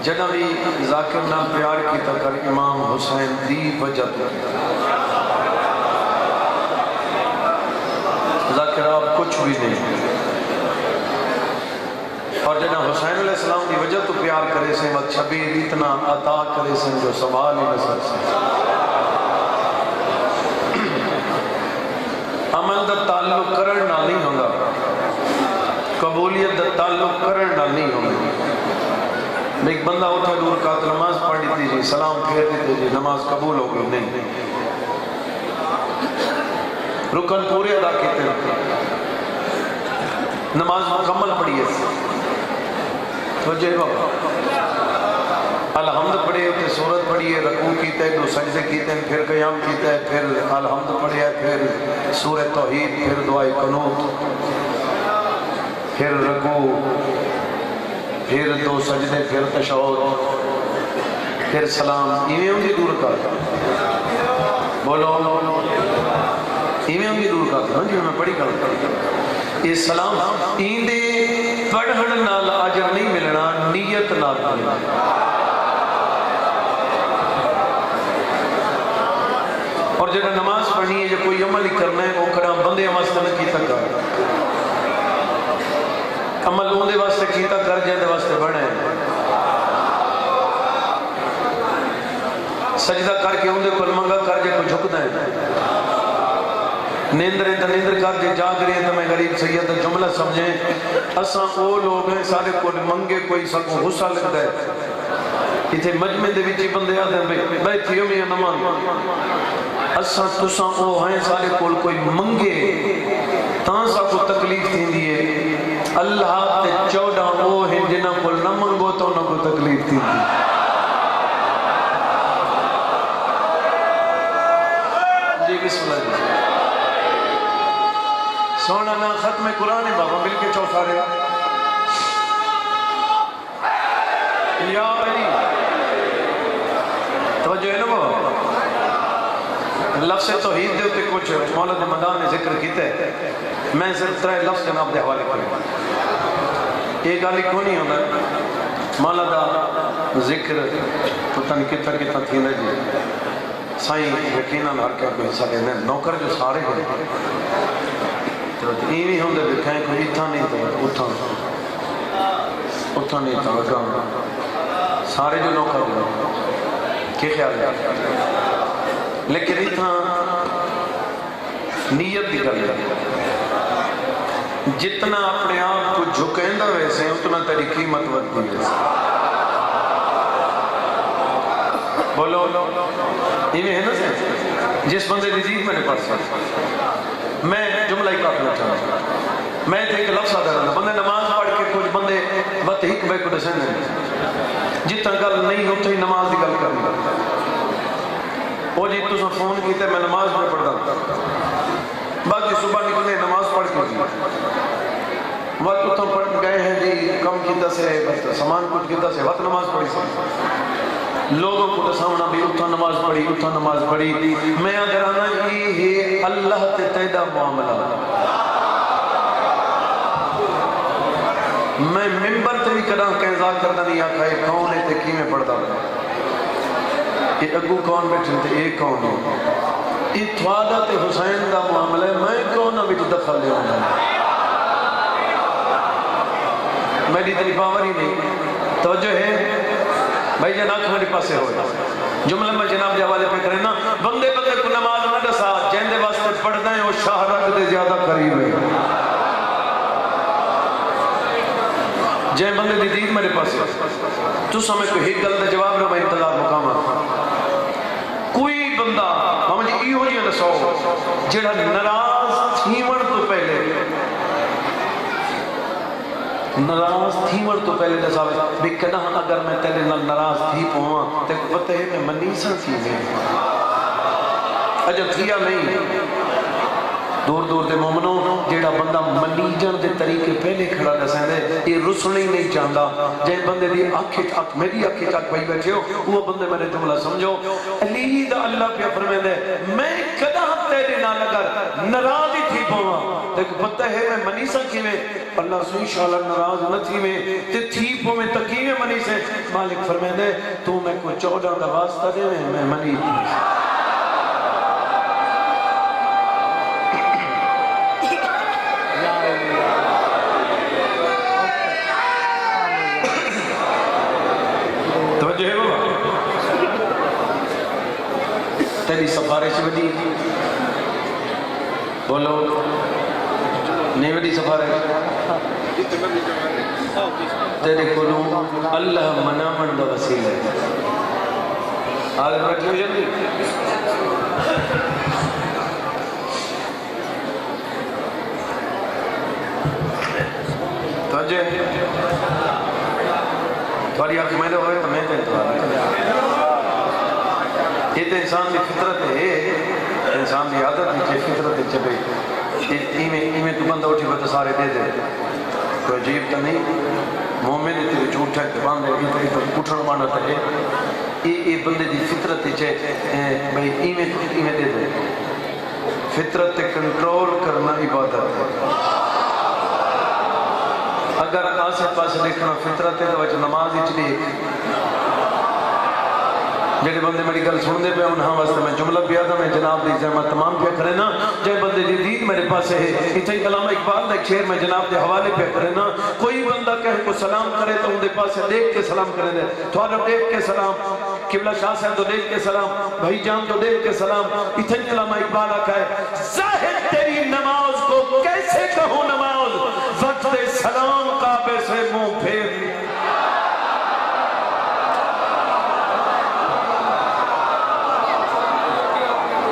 جنہ بھی ذاکر نہ پیار کی تکر امام حسین دی وجہ تو ذاکر آپ کچھ بھی نہیں، اور جنہ حسین علیہ السلام دی وجہ تو پیار کرے سے وقت شبیر اتنا عطا کرے سے جو سوال ہی نظر سے عمل دا تعلق کرنا نہیں ہوگا، قبولیت دا تعلق کرنا نہیں ہوگا۔ ایک بندہ اٹھا دور کا نماز پڑھ دیتی جی، سلام پھیر دیتے جی، نماز قبول ہو گئی نہیں، رکن پورے ادا کیتے ہیں، نماز مکمل پڑھی ہے تو جے بابا الحمد پڑھے ہوتے سورت پڑھی ہے، رکوع کیتے ہیں، دو سجدے کیتے ہیں، پھر قیام کیتے ہیں، پھر الحمد پڑھے ہے، پھر سورہ توحید، پھر دعائے قنوت، پھر رکوع، پھر دو سجدے، پھر تشہد، پھر سلام، ایویں ہوں گی دور کا بولو، ایویں ہوں گی دور کا ہاں جی میں پڑھی کرتا یہ سلام ایندے پڑھن نال اجر نہیں ملنا، نیت نال ملنا۔ اور جب نماز پڑھنی ہے جو کوئی عمل ہی کرنا ہے وہ کرام بندے واسطے نہ کیتا کر، عمل اون دے واسطے کیتا کر جے دے واسطے بڑھے سجدہ کر کے اون دے کول منگا کر جے کو جھکدا ہے، نیندریں تا نیندر کر جے جاگ رہے ہیں تو میں غریب سید دا جملہ سمجھیں اساں وہ لوگ ہیں سارے کول منگے کوئی سکو غصہ لگتا ہے، اتھے مجمع دے وچ بندے آدھے ہیں بیٹھیو میاں نمان اساں تساں وہ ہیں سارے کول کوئی منگے تاں سا کو تکلیف تھی دیئے، اللہ تے 14 وہ ہیں جنہاں کو نہ منگو تو نہ کو تکلیف تھی دی۔ جی بسم اللہ جی سونا نا ختم قرآن بابا مل کے چوسا رہے یا علی توجہ ہے نا بابا لفظ توحید دے ہوتے کچھ مولا مدان نے ذکر کیتا ہے، میں صرف 3 لفظ جناب دے حوالے کریں، ایک گالی کو نہیں ہوتا مولا دا ذکر پتہ نہیں کتا کتا تھی نا جی سائیں یقیناً ہر کیا کوئی حصہ دینا نوکر جو سارے ہیں تو ایویں ہوں دے دکھائیں کوئی اتھا نہیں تو اتھا نہیں تو اگاں سارے جو نوکر ہیں کیا خیال ہے لیکن اتنا نیت دی کر لیں جتنا اپنے آپ کو جھکیندہ ویسے اتنا تیری قیمت ودی ویسے بولو یہ ہے نا سے جس بندے دی جیت میں نے پڑھ سکتا میں جملہ ہی کافنا چاہتا ہوں میں تھے ایک لفظ آدھا رہا بندے نماز پڑھ کے کچھ بندے بات ہی بے کو دسن نہیں جتنا گل نہیں ہوتا ہی نماز دی گل کرنی وہ جی تو فون کیتے میں نماز میں پڑھتا باقی صبح نکلنے نماز پڑھ کے وقت اتنا پڑھ گئے ہیں جی کم کیتا سے سامان کچھ کیتا سے وقت نماز پڑھی سے لوگوں کو سامنا بھی اتنا نماز پڑھی میں اگر آنا یہ اللہ تے تیدہ معاملہ میں ممبر تے بھی کرا کہ ذات کردہ نہیں آکھا یہ کون ہے تے کی میں پڑھتا یہ اگو کون بیٹھے تھے یہ کون ہے یہ تھوادہ تے حسین دا معاملہ ہے میں کون بھی دخل لے ہونا میری تری پاور ہی نہیں توجہ ہے بھائی جناب ہمارے پاسے ہوئے جملہ میں جناب دے حوالے پہ کریں نا بندے کو نماز نہ دسا جہندے واسطے پڑھتا ہے وہ شاہ رگ دے زیادہ قریب ہے جہاں بندے دی دید میرے پاسے تو سمیں کوئی ہی گل دے جواب رہا میں انتظار مقامہ کوئی بندہ ماما جی ایہو جی دسو جڑا ناراض تھیون تو پہلے دساوے بھی کدہ اگر میں تیرے ناراض تھی پہواں تے پتہ ہے میں منیسا تھی میں اجب تھیا نہیں دور دور دے مومنوں جیڑا بندہ منیجن دے طریقے پہلے کھڑا دسیں دے یہ رسنے ہی نہیں چاہتا جے بندے دی آنکھ چاک میری آنکھ چاک بھائی بیٹھے ہو وہ بندے میرے جملہ سمجھو علی دا اللہ پہ فرمائے دے میں کدا تیرے نہ لگر ناراض ہی تھی پوا لیکن پتہ ہے میں منیسا کی میں اللہ سے انشاءاللہ ناراض نہ تھی میں تے تھی پو میں تکی میں منی سے مالک فرمائے دے تو میں کو 14 دا واسطہ دے میں منی تیری سفارش وڈی بولو نہیں وڈی سفارش تیرے کولوں اللہ منامن دا وسیل ہے آدھے رکھی ہو جلدی توجہ تھوڑی آنکھ میں دے ہوئے تو میں تے یہ تو انسان کی فطرت ہے انسان کی عادت ہے فطرت ہے چبے ایمیں تو بندہ اٹھی بتا سارے دے دے کوئی عجیب تو نہیں مومن تیرے جھوٹ ہے کہ باندھے یہ تو اٹھن مانا ہے یہ بندے دی فطرت ہے بھئی ایمیں دے دے فطرت کنٹرول کرنا عبادت ہے اگر آسے پاسے دیکھنا فطرت ہے تو وجہ نماز ہی چلی جڑے بندے میری گل سن دے پہ انہاں واسطے میں جملہ پیا تھا میں جناب دی زحمت تمام پہ کرے نا جے بندے دی دین میرے پاس ہے اتھے علامہ اقبال دا ایک شعر میں جناب دے حوالے پہ کرے نا کوئی بندہ کہے کو سلام کرے تو ان دے پاس دیکھ کے سلام کرے دے تھوڑا دیکھ کے سلام قبلہ شاہ صاحب تو دیکھ کے سلام بھائی جان تو دیکھ کے سلام اتھے علامہ اقبال آکا ہے زاہد تیری نماز کو کیسے کہوں نماز وقت سلام کعبے سے منہ پھیر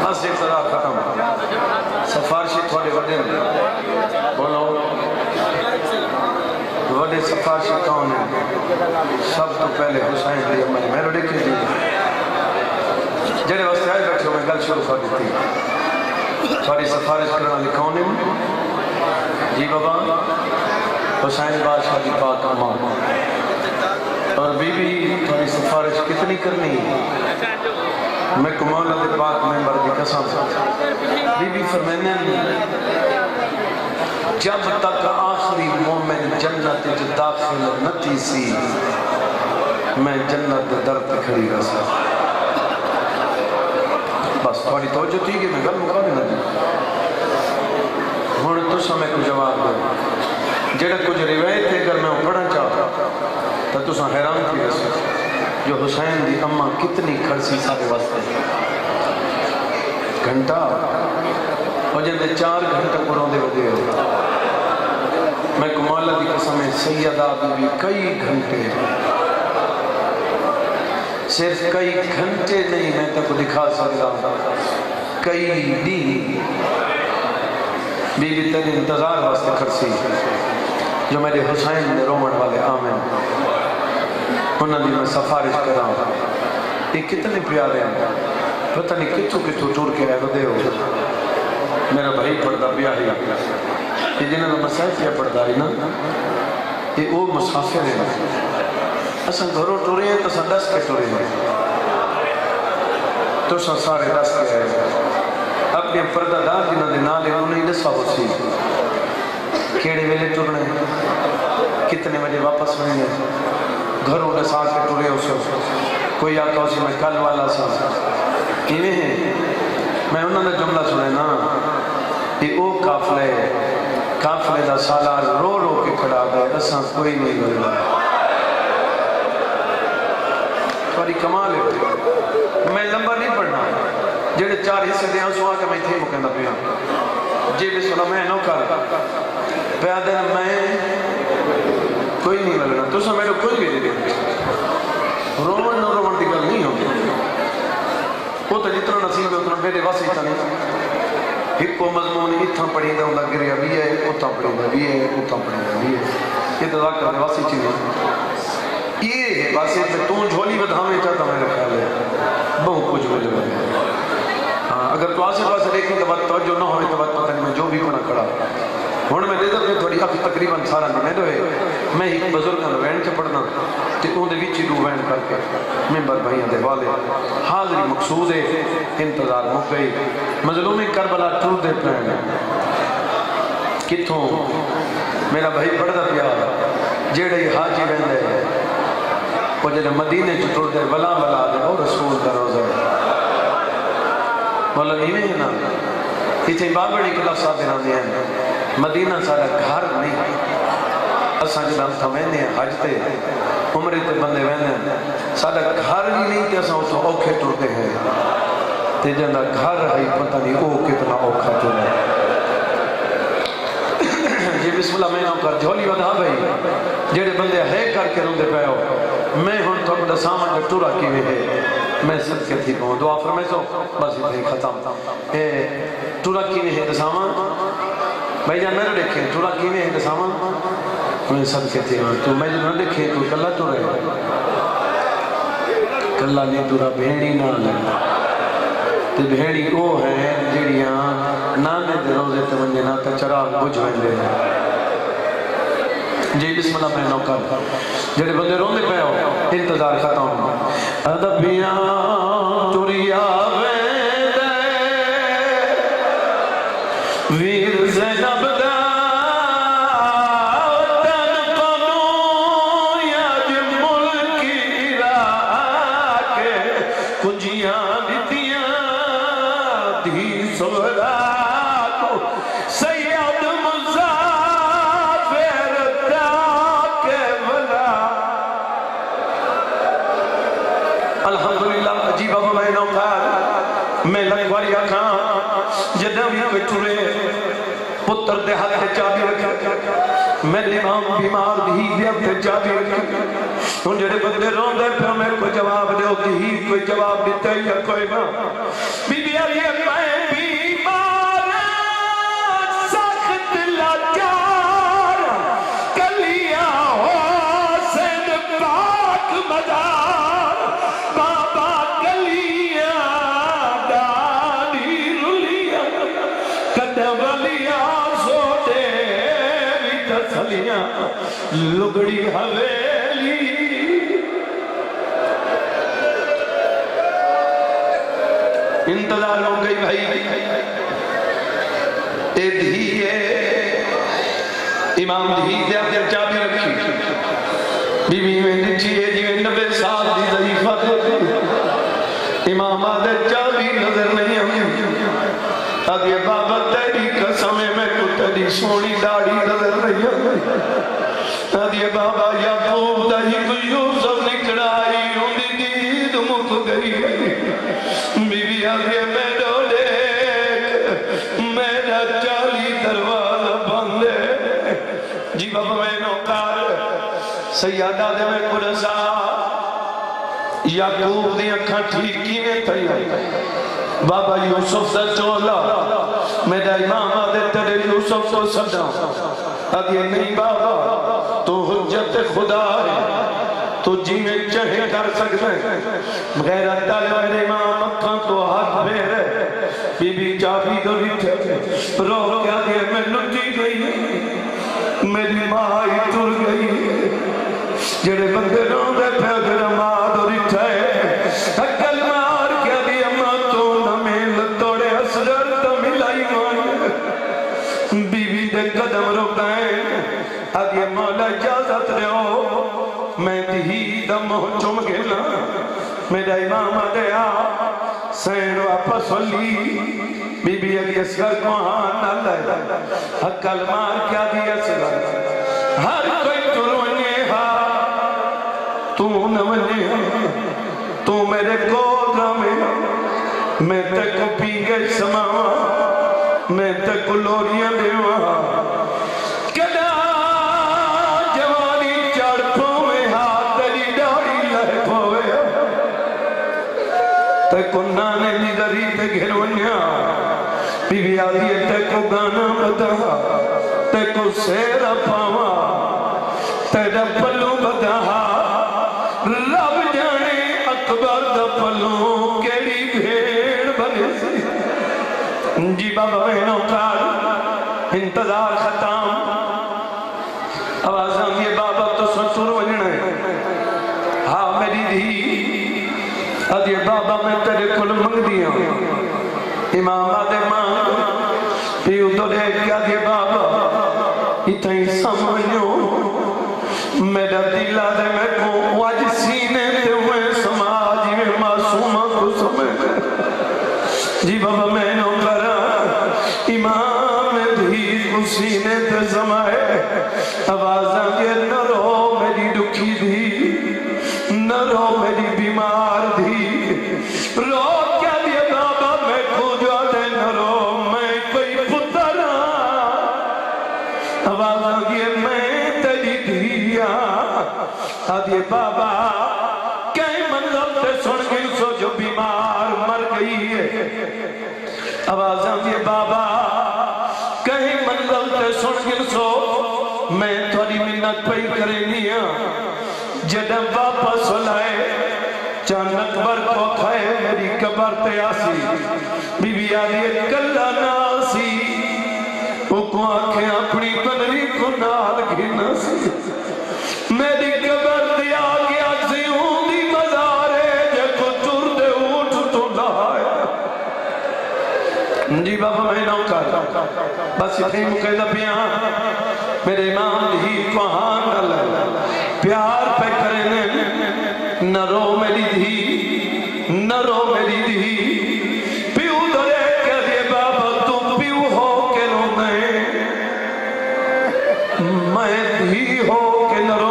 مسجد صدا ختم سفارشی تھوڑے وڈے بولو وڈے سفارشی کون ہیں سب تو پہلے حسین علی میں روڑے کی دی جڑے واسطے آئے بیٹھے میں گل شروع کر دیتی تھوڑی سفارش کرنا لکھون ہیں جی بابا حسین بادشاہ دی پاک امان اور بی بی تھوڑی سفارش کتنی کرنی میں کمال دے پاک ممبر دی قسم بی بی فرمینے جب تک آخری مومن جنت جو داخل نتی سی میں جنت در پہ کھڑی رسا بس تھوڑی توجہ تھی کہ میں گل مقابل نہ دی ہوں تو سمیں کو جواب دے جڑا کچھ روایت ہے اگر میں پڑھنا چاہتا تو تو حیران تھی رسا جو حسین دی اماں کتنی کھڑسی سارے واسطے گھنٹہ اور جن دے 4 گھنٹہ قرآن دے ودے ہو میں کمالہ دی قسم سیدہ بی کئی گھنٹے صرف کئی گھنٹے نہیں میں تک دکھا سکتا کئی دی بی تیرے انتظار واسطے کھڑسی جو میرے حسین دے رومن والے آمین انہوں نے میں سفارش کرا یہ کتنے پیارے ہیں پتہ نہیں کتھوں ٹور کے ودے ہو میرا بھائی پڑھتا پیا ہے یہ جنہوں نے مسائل پیا پڑھتا ہے نا یہ وہ مسافر ہیں اساں گھروں ٹورے ہیں تو اساں 10 کے ٹورے ہیں تو اساں سارے 10 کے ہیں اپنے پردہ دار جنہوں نے نالے انہوں نے دسا ہو سی کیڑے ویلے ٹورنے کتنے بجے واپس ہوئیں گھروں نے ساتھ کے ٹورے ہو سو کوئی آقا اسی میں کل والا سا کیویں ہیں میں انہوں نے جملہ سنے نا کہ او قافلے دا سالار رو رو کے کھڑا گئے اساں کوئی نہیں گئے تھوڑی کمال ہے میں لمبا نہیں پڑھنا جڑے 4 حصے دے آنسو آ کے میں تھے مکندہ پیا جی بسم اللہ میں نو کر پیادے میں کوئی نہیں ملنا تو سا میرے کوئی بھی نہیں دے رومن نو رومن دی گل نہیں ہوگی وہ تو جتنا نصیب ہے اتنا میرے واسی تا نہیں ایک کو مضمون اتھا پڑھی دا ہوں گریا بھی ہے اتھا پڑھی دا بھی ہے اتھا پڑھی دا بھی ہے یہ تو ذاکر واسی چیز یہ ہے واسی پہ تو جھولی بدھامے چاہتا میرے خیال ہے بہت کچھ ہو جو ہے اگر تو آسے پاسے دیکھیں تو بات توجہ نہ ہوئے تو بات پتہ نہیں میں جو بھی کونا کھڑا ہوں میں دیدہ پہ تھوڑی اک تقریباً سارا نہیں میں دوئے میں ایک بزرگاں وین چ پڑھنا تے اون دے وچ دو وین کر کے ممبر بھائیاں دے والے حاضری مقصود ہے انتظار مک گئی مظلومی کربلا ٹوٹ دے پہنے کتھوں میرا بھائی پڑھدا پیا جیڑے حاجی ویندے وہ جڑے مدینے چ ٹر دے ولا ولا دے او رسول دا روزہ مولا ایویں ہے نا اتنے بابڑی کے لفظ آتے رہتے ہیں مدینہ سارا گھر نہیں اساں جب ہم تھمینے ہیں حج تے عمرے تے بندے ویندے ہیں سارا گھر ہی نہیں تے اساں اتھوں اوکھے ٹرتے ہیں تے جندا گھر ہے پتہ نہیں او کتنا اوکھا ٹرے جی بسم اللہ میں نام کر جھولی ودا بھائی جڑے بندے ہے کر کے روندے پے ہو میں ہن تو دا سامان جو ٹرا کیویں ہے میں سب کے تھی کہوں دعا فرمائے سو بس اتنے ختم ٹورا کیویں ہے دسامان بھائی جان میرے دیکھیں ٹورا کیویں ہے دسامان میں سب کے تھی تو میں جو نہ دیکھیں تو کلہ ٹورا ہے کلہ نہیں ٹورا بھیڑی نہ لگا تے بھیڑی وہ ہے جڑیاں نانے دے روزے تے ونجے نہ تے چراغ بجھ ویندے ہیں جی بسم اللہ میں نوکر جڑے بندے روندے پے ہو انتظار ختم ادبیاں تریا ویندے ویر زینب دا وطن قانون یاد ملکی راکے کنجیاں دیتیاں دی سورا کو سید الحمدللہ عجیب اب میں نوکار میں لگواری آکھاں جدہ بھی کوئی ٹھرے پتر دے ہاتھ چابی رکھا میں امام بیمار بھی تے چابی رکھا ان جڑے بندے رون دے پھر میں کوئی جواب دے ہوتی ہی کوئی جواب دیتا ہی یا کوئی ماں بی بی علی میں بیمار سخت لاچار کلیاں حسین پاک مدار لگڑی حویلی انتظار ہو گئی بھائی اے دھیے امام دھیے اپنے چابی رکھی بی بی میں نچیے جی 90 سال دی ضعیفہ دے امام آدھے چابی نظر نہیں ہمیں آدھے بابا تیری قسمیں میں کو تیری سونی داڑھی نظر نہیں ہمیں آدھے بابا یعقوب دہی کو یوسف نکڑائی ہوندی دید مک گئی بی بی آدھے میں ڈولے میرا چالی دروازہ بندے جی بابا میں نوکار سیادہ دے میں قرصہ یعقوب دی اکھاں ٹھیکی میں تھی بابا یوسف دا چولا میرا امام آدھے تیرے یوسف کو سجا آدھے نہیں بابا تو حجت خدا ہے تو جی میں چہے کر سکتے غیرت ڈالے میرے امام اکھاں تو ہاتھ پھیرے بی بی چابی دو بیٹھے رو کیا دے میں لٹی گئی میری ماں ہی ٹر گئی جڑے بندے رو دے پھر ماں دو بیٹھے اکل مار کیا دی اماں تو نمیل توڑے اسدر تو ملائی ماں بی بی دے قدم رکھائیں آدھے مولا اجازت دے ہو میں تھی دم ہو چم گھلا میرا امام دیا سین واپس ولی بی بی علی اسگر کو ہاں نہ لے حقل مار کیا دی اسگر ہر کوئی ترونے ہاں تو نونے تو میرے کودرہ میں تے کو پیگے سماوا میں تے کو لوریاں دیوا کدا جوانی چڑھ پوے ہاتھ تیری ڈاڑی لہ پوے تے کو نانے نگری تے گھرونیا بی بی آدھی تے کو گانا بدا تے کو سیر پاوا تیرا پلو بدا رب جانے اکبر دا پلو کیڑی بھیڑ بنے سی جی بابا بہنوں کا انتظار ختم آواز آئی ہے بابا تو سسر وجنا ہے ہاں میری دھی آدھی بابا میں تیرے کل منگ دیا امام آدھے ماں پیو تو لے کیا دے بابا اتنی سمجھو میرا دل آدھے میں کو واج سینے تے ہوئے سماجی میں معصومہ کو سمجھ جی بابا میں نو کرا امام بھی سینے تے سمائے آوازاں یہ نہ رو میری دکھی دی نہ رو میری بیمار دی رو کیا دیا بابا میں کھوجا دے نہ رو میں کوئی پترا آوازاں یہ میں تیری دیا آدھے بابا کہیں منظر تے سن گئی سو جو بیمار مر گئی ہے آوازاں یہ بابا کہیں منظر تے سن گئی سو میں تھوڑی منت پہی کرنی ہاں جدم واپس لائے چانک بر کو کھائے میری قبر تے آسی بی بی آدھی کلہ ناسی وہ کو آنکھیں اپنی بنری کو نال گھنا سی میری قبر تے آگے آسی ہوں دی مزارے جے کو چور دے اٹھ تو لائے جی بابا میں نو کر بس اتنی مقیدہ پیاں میرے امام ہی کو ہاں نہ لگا پیار پہ کرنے نہ رو میری دھی نہ رو میری دھی پیو دلے کہ دے بابا تم پیو ہو کے رو میں دھی ہو کے نہ رو